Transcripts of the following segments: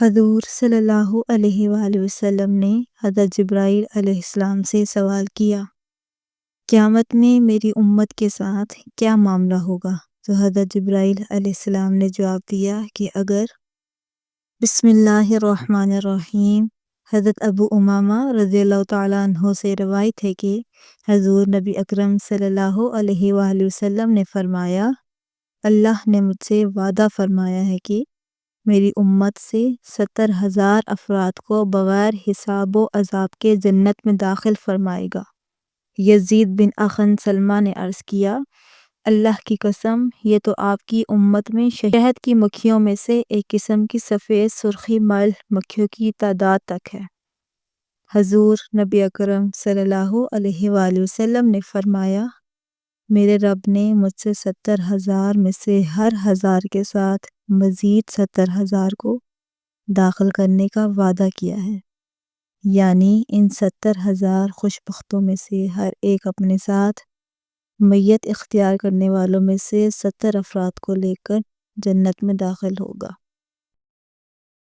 حضور صلی اللہ علیہ وآلہ وسلم نے حضرت جبرائیل علیہ السلام سے سوال کیا، قیامت میں میری امت کے ساتھ کیا معاملہ ہوگا؟ تو حضرت جبرائیل علیہ السلام نے جواب دیا کہ اگر بسم اللہ الرحمن الرحیم۔ حضرت ابو امامہ رضی اللہ تعالیٰ عنہ سے روایت ہے کہ حضور نبی اکرم صلی اللہ علیہ وآلہ وسلم نے فرمایا، اللہ نے مجھ سے وعدہ فرمایا ہے کہ میری امت سے 70,000 افراد کو بغیر حساب و عذاب کے جنت میں داخل فرمائے گا۔ یزید بن اخن سلمہ نے عرض کیا، اللہ کی قسم، یہ تو آپ کی امت میں شہد کی مکھیوں میں سے ایک قسم کی سفید سرخی مائل مکھیوں کی تعداد تک ہے۔ حضور نبی اکرم صلی اللہ علیہ وآلہ وسلم نے فرمایا، میرے رب نے مجھ سے 70,000 میں سے ہر 1000 کے ساتھ مزید 70,000 کو داخل کرنے کا وعدہ کیا ہے، یعنی ان 70,000 خوش بختوں میں سے ہر ایک اپنے ساتھ میت اختیار کرنے والوں میں سے 70 افراد کو لے کر جنت میں داخل ہوگا،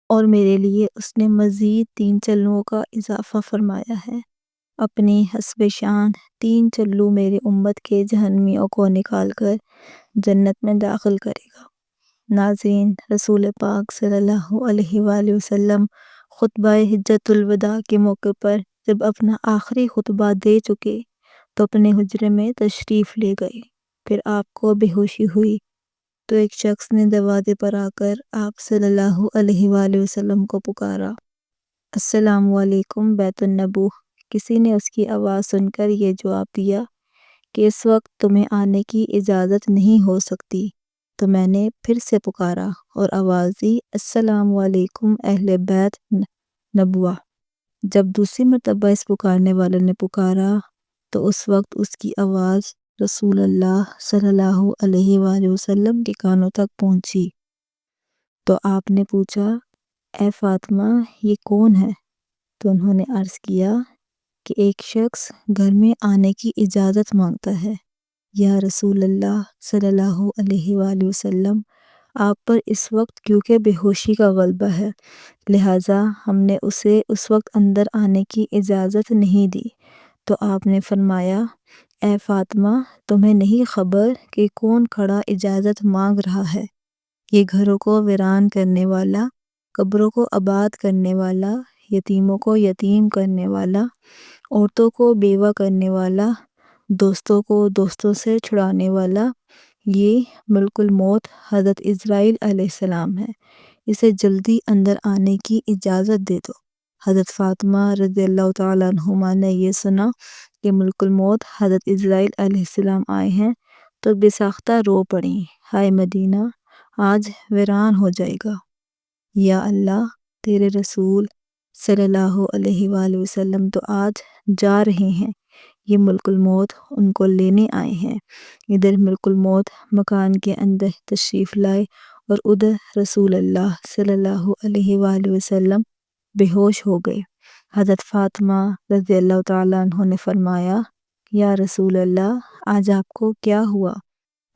اور میرے لیے اس نے مزید 3 چلوؤں کا اضافہ فرمایا ہے۔ اپنی حسب شان 3 چلو میرے امت کے جہنمیوں کو نکال کر جنت میں داخل کرے گا۔ ناظرین، رسول پاک صلی اللہ علیہ وآلہ وسلم خطبہ حجۃ الوداع کے موقع پر جب اپنا آخری خطبہ دے چکے تو اپنے حجرے میں تشریف لے گئے۔ پھر آپ کو بے ہوشی ہوئی تو ایک شخص نے دروازے پر آ کر آپ صلی اللہ علیہ وآلہ وسلم کو پکارا، السلام علیکم بیت النبوہ۔ کسی نے اس کی آواز سن کر یہ جواب دیا کہ اس وقت تمہیں آنے کی اجازت نہیں ہو سکتی۔ تو میں نے پھر سے پکارا اور آواز دی، السلام علیکم اہل بیت نبوہ۔ جب دوسری مرتبہ اس پکارنے والے نے پکارا تو اس وقت اس کی آواز رسول اللہ صلی اللہ علیہ وآلہ وسلم کے کانوں تک پہنچی۔ تو آپ نے پوچھا، اے فاطمہ، یہ کون ہے؟ تو انہوں نے عرض کیا کہ ایک شخص گھر میں آنے کی اجازت مانگتا ہے۔ یا رسول اللہ صلی اللہ علیہ وآلہ وسلم، آپ پر اس وقت کیونکہ بے ہوشی کا غلبہ ہے، لہٰذا ہم نے اسے اس وقت اندر آنے کی اجازت نہیں دی۔ تو آپ نے فرمایا، اے فاطمہ، تمہیں نہیں خبر کہ کون کھڑا اجازت مانگ رہا ہے؟ یہ گھروں کو ویران کرنے والا، قبروں کو آباد کرنے والا، یتیموں کو یتیم کرنے والا، عورتوں کو بیوہ کرنے والا، دوستوں کو دوستوں سے چھڑانے والا، یہ ملک الموت حضرت عزرائیل علیہ السلام ہے، اسے جلدی اندر آنے کی اجازت دے دو۔ حضرت فاطمہ رضی اللہ تعالیٰ عنہما نے یہ سنا کہ ملک الموت حضرت عزرائیل علیہ السلام آئے ہیں تو بے ساختہ رو پڑیں، ہائے مدینہ آج ویران ہو جائے گا۔ یا اللہ، تیرے رسول صلی اللہ علیہ وآلہ وسلم تو آج جا رہے ہیں، یہ ملک الموت ان کو لینے آئے ہیں۔ ادھر ملک الموت مکان کے اندر تشریف لائے اور ادھر رسول اللہ صلی اللہ علیہ وآلہ وسلم بے ہوش ہو گئے۔ حضرت فاطمہ رضی اللہ تعالیٰ عنہ نے فرمایا، یا رسول اللہ، آج آپ کو کیا ہوا؟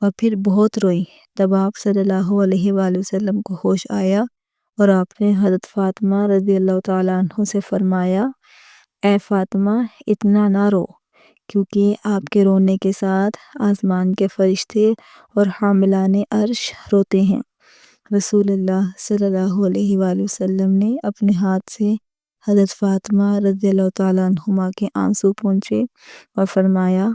اور پھر بہت روئی۔ تب آپ صلی اللہ علیہ وآلہ وسلم کو ہوش آیا اور آپ نے حضرت فاطمہ رضی اللہ تعالیٰ عنہ سے فرمایا، اے فاطمہ، اتنا نہ رو، کیونکہ آپ کے رونے کے ساتھ آسمان کے فرشتے اور حاملان عرش روتے ہیں۔ رسول اللہ صلی اللہ علیہ وآلہ وسلم نے اپنے ہاتھ سے حضرت فاطمہ رضی اللہ تعالیٰ عنہما کے آنسو پونچھے اور فرمایا،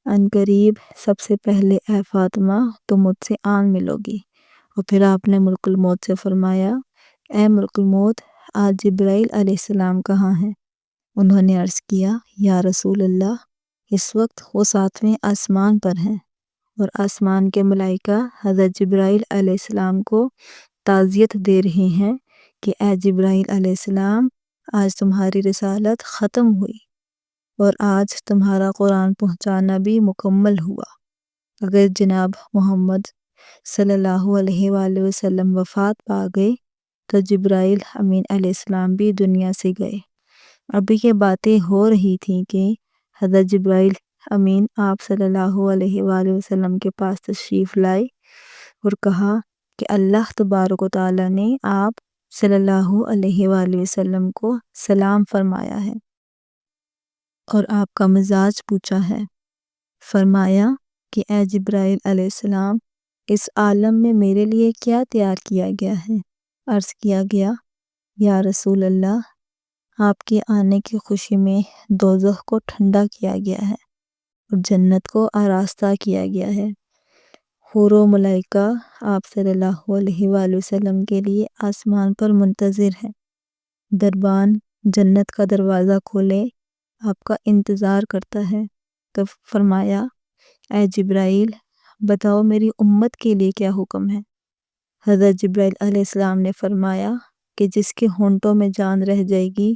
عنقریب سب سے پہلے اے فاطمہ تم مجھ سے آن ملو گی۔ اور پھر آپ نے ملک الموت سے فرمایا، اے ملک الموت، آج جبرائیل علیہ السلام کہاں ہیں؟ انہوں نے عرض کیا، یا رسول اللہ، اس وقت وہ 7ویں آسمان پر ہیں، اور آسمان کے ملائکہ حضرت جبرائیل علیہ السلام کو تعزیت دے رہے ہیں کہ اے جبرائیل علیہ السلام، آج تمہاری رسالت ختم ہوئی اور آج تمہارا قرآن پہنچانا بھی مکمل ہوا۔ اگر جناب محمد صلی اللہ علیہ وآلہ وسلم وفات پا گئے تو جبرائیل امین علیہ السلام بھی دنیا سے گئے۔ ابھی یہ باتیں ہو رہی تھیں کہ حضرت جبرائیل امین آپ صلی اللہ علیہ وآلہ وسلم کے پاس تشریف لائے اور کہا کہ اللہ تبارک و تعالیٰ نے آپ صلی اللہ علیہ وآلہ وسلم کو سلام فرمایا ہے اور آپ کا مزاج پوچھا ہے۔ فرمایا کہ اے جبرائیل علیہ السلام، اس عالم میں میرے لیے کیا تیار کیا گیا ہے؟ عرض کیا گیا، یا رسول اللہ، آپ کے آنے کی خوشی میں دوزخ کو ٹھنڈا کیا گیا ہے اور جنت کو آراستہ کیا گیا ہے۔ حور و ملائکہ آپ صلی اللہ علیہ وآلہ وسلم کے لیے آسمان پر منتظر ہیں۔ دربان جنت کا دروازہ کھولے آپ کا انتظار کرتا ہے۔ تو فرمایا، اے جبرائیل، بتاؤ میری امت کے لیے کیا حکم ہے؟ حضرت جبرائیل علیہ السلام نے فرمایا کہ جس کے ہونٹوں میں جان رہ جائے گی،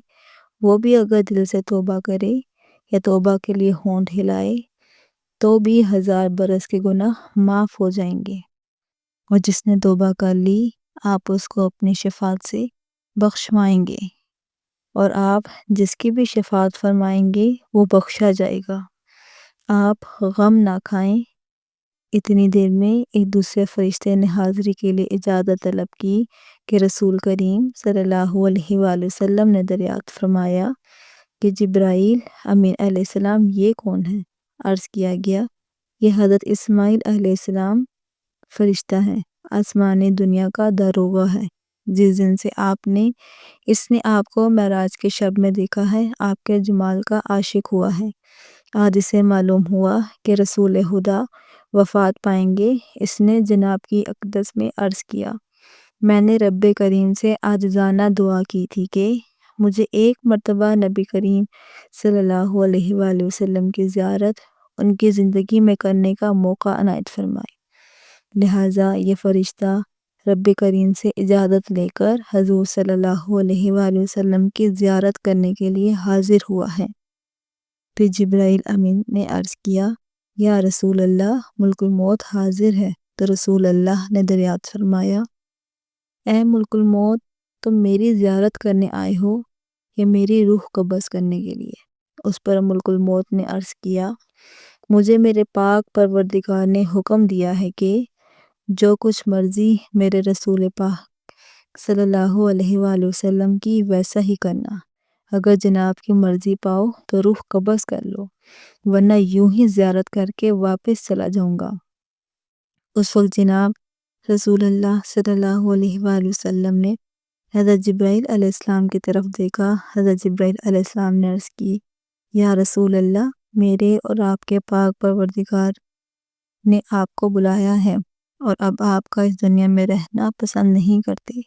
وہ بھی اگر دل سے توبہ کرے یا توبہ کے لیے ہونٹ ہلائے تو بھی 1000 برس کے گناہ معاف ہو جائیں گے، اور جس نے توبہ کر لی آپ اس کو اپنی شفاعت سے بخشوائیں گے، اور آپ جس کی بھی شفاعت فرمائیں گے وہ بخشا جائے گا۔ آپ غم نہ کھائیں۔ اتنی دیر میں ایک دوسرے فرشتے نے حاضری کے لیے اجازت طلب کی کہ رسول کریم صلی اللہ علیہ وآلہ وسلم نے دریافت فرمایا کہ جبرائیل امین علیہ السلام یہ کون ہے؟ عرض کیا گیا، یہ حضرت اسماعیل علیہ السلام فرشتہ ہے، آسمانی دنیا کا داروغہ ہے۔ جس دن سے اس نے آپ کو معراج کے شب میں دیکھا ہے، آپ کے جمال کا عاشق ہوا ہے۔ آج اسے معلوم ہوا کہ رسول خدا وفات پائیں گے۔ اس نے جناب کی اقدس میں عرض کیا، میں نے رب کریم سے عاجزانہ دعا کی تھی کہ مجھے ایک مرتبہ نبی کریم صلی اللہ علیہ وآلہ وسلم کی زیارت ان کی زندگی میں کرنے کا موقع عنایت فرمائے۔ لہٰذا یہ فرشتہ رب کریم سے اجازت لے کر حضور صلی اللہ علیہ وآلہ وسلم کی زیارت کرنے کے لیے حاضر ہوا ہے۔ پھر جبرائیل امین نے عرض کیا، یا رسول اللہ، ملک الموت حاضر ہے۔ تو رسول اللہ نے دریافت فرمایا، اے ملک الموت، تم میری زیارت کرنے آئے ہو یا میری روح قبض کرنے کے لیے؟ اس پر ملک الموت نے عرض کیا، مجھے میرے پاک پروردگار نے حکم دیا ہے کہ جو کچھ مرضی میرے رسول پاک صلی اللہ علیہ وآلہ وسلم کی ویسا ہی کرنا۔ اگر جناب کی مرضی پاؤ تو روح قبض کر لو، ورنہ یوں ہی زیارت کر کے واپس چلا جاؤں گا۔ اس وقت جناب رسول اللہ صلی اللہ علیہ وآلہ وسلم نے حضرت جبرائیل علیہ السلام کی طرف دیکھا۔ حضرت جبرائیل علیہ السلام نے عرض کی، یا رسول اللہ، میرے اور آپ کے پاک پروردگار نے آپ کو بلایا ہے اور اب آپ کا اس دنیا میں رہنا پسند نہیں کرتے۔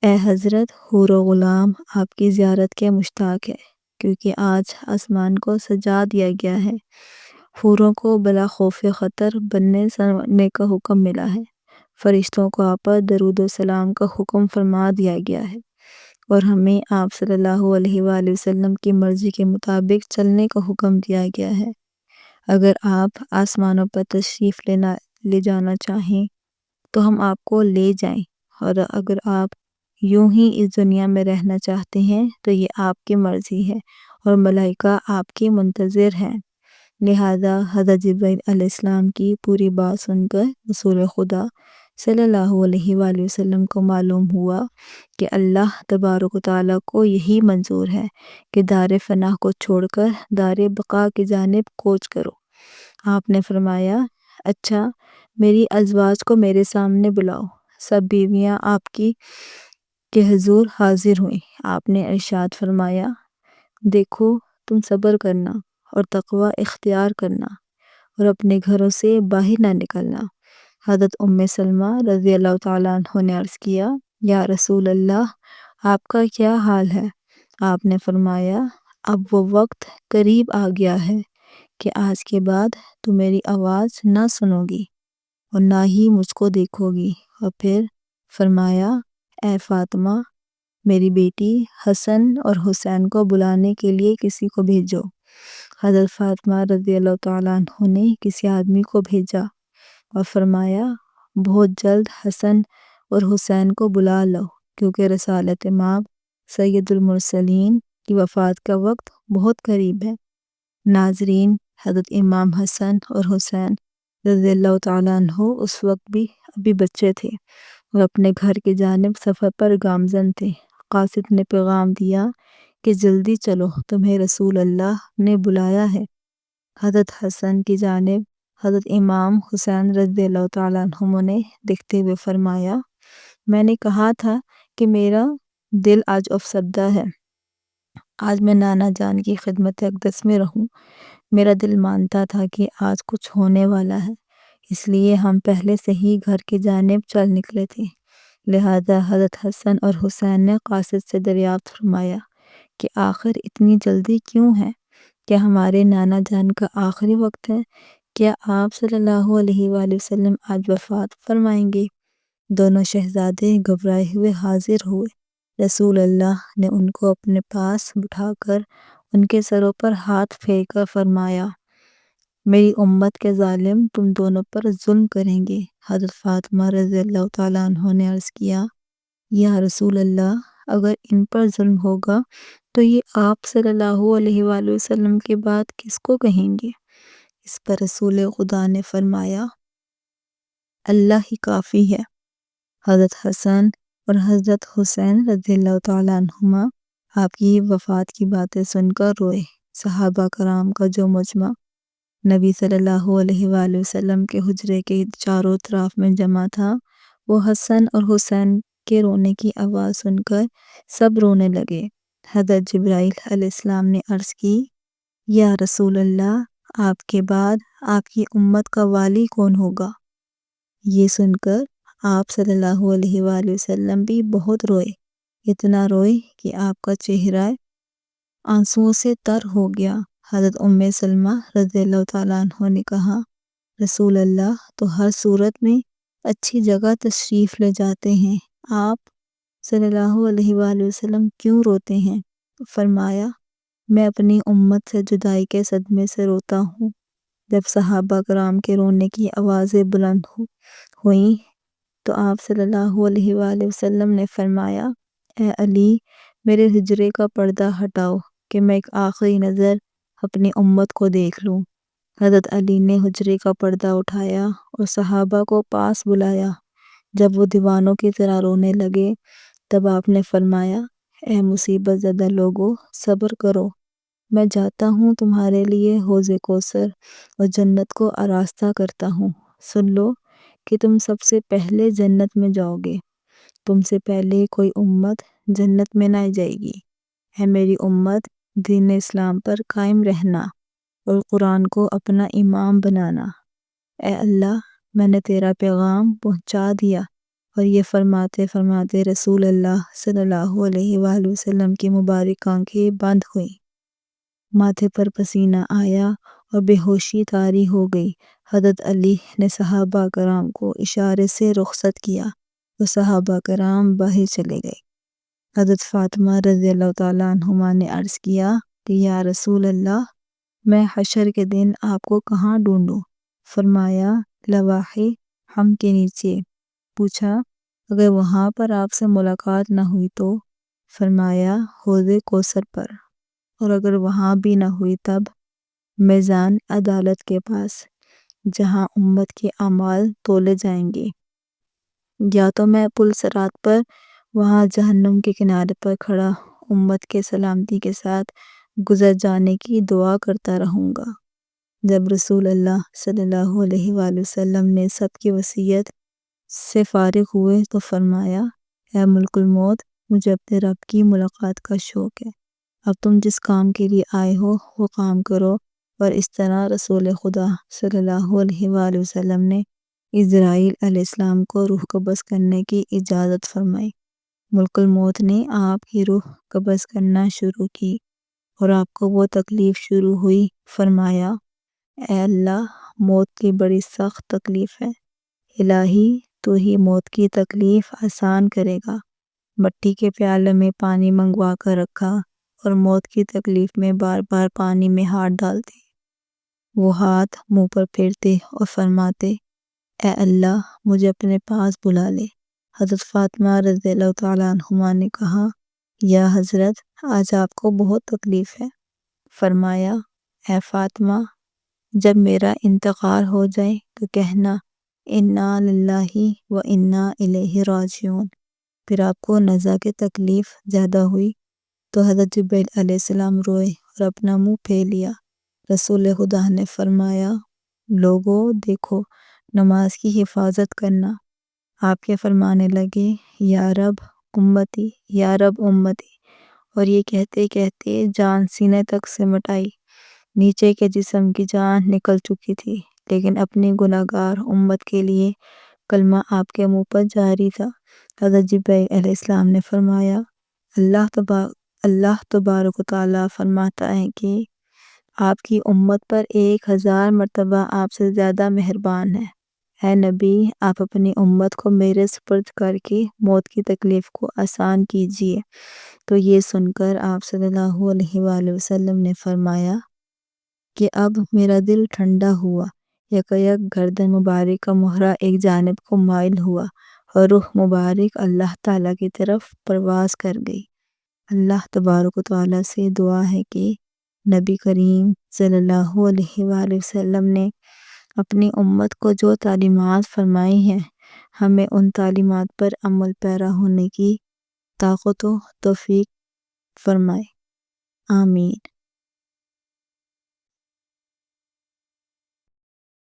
اے حضرت، حور و غلام آپ کی زیارت کے مشتاق ہے، کیونکہ آج آسمان کو سجا دیا گیا ہے۔ حوروں کو بلا خوف خطر بننے سنورنے کا حکم ملا ہے۔ فرشتوں کو آپ پر درود و سلام کا حکم فرما دیا گیا ہے، اور ہمیں آپ صلی اللہ علیہ وآلہ وسلم کی مرضی کے مطابق چلنے کا حکم دیا گیا ہے۔ اگر آپ آسمانوں پر تشریف لے جانا چاہیں تو ہم آپ کو لے جائیں، اور اگر آپ یوں ہی اس دنیا میں رہنا چاہتے ہیں تو یہ آپ کی مرضی ہے، اور ملائکہ آپ کی منتظر ہیں۔ لہٰذا حضرت جبرائیل علیہ السلام کی پوری بات سن کر رسول خدا صلی اللہ علیہ وآلہ وسلم کو معلوم ہوا کہ اللہ تبارک و تعالیٰ کو یہی منظور ہے کہ دار فنا کو چھوڑ کر دار بقا کی جانب کوچ کرو۔ آپ نے فرمایا، اچھا، میری ازواج کو میرے سامنے بلاؤ۔ سب بیویاں آپ کے حضور حاضر ہوئیں۔ آپ نے ارشاد فرمایا، دیکھو، تم صبر کرنا اور تقوی اختیار کرنا اور اپنے گھروں سے باہر نہ نکلنا۔ حضرت ام سلمہ رضی اللہ تعالیٰ عنہ نے عرض کیا، یا رسول اللہ، آپ کا کیا حال ہے؟ آپ نے فرمایا، اب وہ وقت قریب آ گیا ہے کہ آج کے بعد تم میری آواز نہ سنو گی اور نہ ہی مجھ کو دیکھو گی۔ اور پھر فرمایا، اے فاطمہ، میری بیٹی حسن اور حسین کو بلانے کے لیے کسی کو بھیجو۔ حضرت فاطمہ رضی اللہ تعالیٰ عنہ نے کسی آدمی کو بھیجا اور فرمایا، بہت جلد حسن اور حسین کو بلا لو، کیونکہ رسالت مآب سید المرسلین کی وفات کا وقت بہت قریب ہے۔ ناظرین، حضرت امام حسن اور حسین رضی اللہ تعالیٰ عنہ اس وقت بھی ابھی بچے تھے، اور اپنے گھر کی جانب سفر پر گامزن تھے۔ قاصد نے پیغام دیا کہ جلدی چلو، تمہیں رسول اللہ نے بلایا ہے۔ حضرت حسن کی جانب حضرت امام حسین رضی اللہ تعالیٰ عنہما نے دیکھتے ہوئے فرمایا، میں نے کہا تھا کہ میرا دل آج افسردہ ہے، آج میں نانا جان کی خدمت اقدس میں رہوں۔ میرا دل مانتا تھا کہ آج کچھ ہونے والا ہے، اس لیے ہم پہلے سے ہی گھر کی جانب چل نکلے تھے۔ لہذا حضرت حسن اور حسین نے قاصد سے دریافت فرمایا کہ آخر اتنی جلدی کیوں ہے؟ کیا ہمارے نانا جان کا آخری وقت ہے؟ کیا آپ صلی اللہ علیہ وآلہ وسلم آج وفات فرمائیں گے؟ دونوں شہزادے گھبرائے ہوئے حاضر ہوئے۔ رسول اللہ نے ان کو اپنے پاس بٹھا کر ان کے سروں پر ہاتھ پھیر کر فرمایا، میری امت کے ظالم تم دونوں پر ظلم کریں گے۔ حضرت فاطمہ رضی اللہ تعالیٰ عنہ نے عرض کیا، یا رسول اللہ، اگر ان پر ظلم ہوگا تو یہ آپ صلی اللہ علیہ وآلہ وسلم کے بعد کس کو کہیں گے؟ اس پر رسول خدا نے فرمایا، اللہ ہی کافی ہے۔ حضرت حسن اور حضرت حسین رضی اللہ تعالیٰ عنہما آپ کی وفات کی باتیں سن کر روئے۔ صحابہ کرام کا جو مجمع نبی صلی اللہ علیہ وآلہ وسلم کے حجرے کے چاروں طرف میں جمع تھا، وہ حسن اور حسین کے رونے کی آواز سن کر سب رونے لگے۔ حضرت جبرائیل علیہ السلام نے عرض کی، یا رسول اللہ، آپ کے بعد آپ کی امت کا والی کون ہوگا؟ یہ سن کر آپ صلی اللہ علیہ وآلہ وسلم بھی بہت روئے، اتنا روئے کہ آپ کا چہرہ آنسوؤں سے تر ہو گیا۔ حضرت سلمہ رضی اللہ تعالیٰ عنہ نے کہا، رسول اللہ تو ہر صورت میں اچھی جگہ تشریف لے جاتے ہیں، آپ صلی اللہ علیہ وآلہ وسلم کیوں روتے ہیں؟ فرمایا، میں اپنی امت سے جدائی کے صدمے سے روتا ہوں۔ جب صحابہ کرام کے رونے کی آوازیں بلند ہوئیں تو آپ صلی اللہ علیہ وآلہ وسلم نے فرمایا، اے علی، میرے حجرے کا پردہ ہٹاؤ کہ میں ایک آخری نظر اپنی امت کو دیکھ لوں۔ حضرت علی نے حجرے کا پردہ اٹھایا اور صحابہ کو پاس بلایا۔ جب وہ دیوانوں کی طرح رونے لگے تب آپ نے فرمایا، اے مصیبت زدہ لوگو، صبر کرو، میں جاتا ہوں تمہارے لیے حوض کوثر اور جنت کو آراستہ کرتا ہوں۔ سن لو کہ تم سب سے پہلے جنت میں جاؤ گے، تم سے پہلے کوئی امت جنت میں نہ جائے گی۔ اے میری امت، دین اسلام پر قائم رہنا اور قرآن کو اپنا امام بنانا۔ اے اللہ، میں نے تیرا پیغام پہنچا دیا۔ اور یہ فرماتے فرماتے رسول اللہ صلی اللہ علیہ وآلہ وسلم کی مبارک آنکھیں بند ہوئیں، ماتھے پر پسینہ آیا اور بے ہوشی طاری ہو گئی۔ حضرت علی نے صحابہ کرام کو اشارے سے رخصت کیا اور صحابہ کرام باہر چلے گئے۔ حضرت فاطمہ رضی اللہ تعالیٰ عنہما نے عرض کیا کہ یا رسول اللہ، میں حشر کے دن آپ کو کہاں ڈھونڈوں؟ فرمایا، لواحِ ہم کے نیچے۔ پوچھا، اگر وہاں پر آپ سے ملاقات نہ ہوئی تو؟ فرمایا، حوض کوثر پر۔ اور اگر وہاں بھی نہ ہوئی تب؟ میزان عدالت کے پاس، جہاں امت کے اعمال تولے جائیں گے۔ یا تو میں پل صراط پر وہاں جہنم کے کنارے پر کھڑا امت کے سلامتی کے ساتھ گزر جانے کی دعا کرتا رہوں گا۔ جب رسول اللہ صلی اللہ علیہ وآلہ وسلم نے سب کی وصیت سے فارغ ہوئے تو فرمایا، اے ملک الموت، مجھے اپنے رب کی ملاقات کا شوق ہے۔ اب تم جس کام کے لیے آئے ہو وہ کام کرو۔ اور اس طرح رسول خدا صلی اللہ علیہ وآلہ وسلم نے اسرائیل علیہ السلام کو روح قبض کرنے کی اجازت فرمائی۔ ملک الموت نے آپ کی روح قبض کرنا شروع کی اور آپ کو وہ تکلیف شروع ہوئی۔ فرمایا، اے اللہ، موت کی بڑی سخت تکلیف ہے، الہی تو ہی موت کی تکلیف آسان کرے گا۔ مٹی کے پیالے میں پانی منگوا کر رکھا اور موت کی تکلیف میں بار بار پانی میں ہاتھ ڈالتے، وہ ہاتھ منہ پر پھیرتے اور فرماتے، اے اللہ، مجھے اپنے پاس بلا لے۔ حضرت فاطمہ رضی اللہ تعالیٰ عنہما نے کہا، یا حضرت، آج آپ کو بہت تکلیف ہے۔ فرمایا، اے فاطمہ، جب میرا انتقال ہو جائے تو کہنا انا للہ و انا الیہ راجعون۔ پھر آپ کو نزا کی تکلیف زیادہ ہوئی تو حضرت جبرائیل علیہ السلام روئے اور اپنا منہ پھیر لیا۔ رسول خدا نے فرمایا، لوگو دیکھو، نماز کی حفاظت کرنا۔ آپ کے فرمانے لگے، یا رب امتی، یا رب امتی، اور یہ کہتے کہتے جان سینے تک سمٹ آئی۔ نیچے کے جسم کی جان نکل چکی تھی، لیکن اپنی گناہگار امت کے لیے کلمہ آپ کے منہ پر جاری تھا۔ حضرت جبرائیل علیہ السلام نے فرمایا، اللہ تبارک و تعالیٰ فرماتا ہے کہ آپ کی امت پر 1000 مرتبہ آپ سے زیادہ مہربان ہے۔ اے نبی، آپ اپنی امت کو میرے سپرد کر کے موت کی تکلیف کو آسان کیجئے۔ تو یہ سن کر آپ صلی اللہ علیہ وآلہ وسلم نے فرمایا کہ اب میرا دل ٹھنڈا ہوا۔ یک گردن مبارک کا مہرہ ایک جانب کو مائل ہوا اور روح مبارک اللہ تعالیٰ کی طرف پرواز کر گئی۔ اللہ تبارک و تعالیٰ سے دعا ہے کہ نبی کریم صلی اللہ علیہ وآلہ وسلم نے اپنی امت کو جو تعلیمات فرمائی ہیں، ہمیں ان تعلیمات پر عمل پیرا ہونے کی طاقت و توفیق فرمائے۔ آمین۔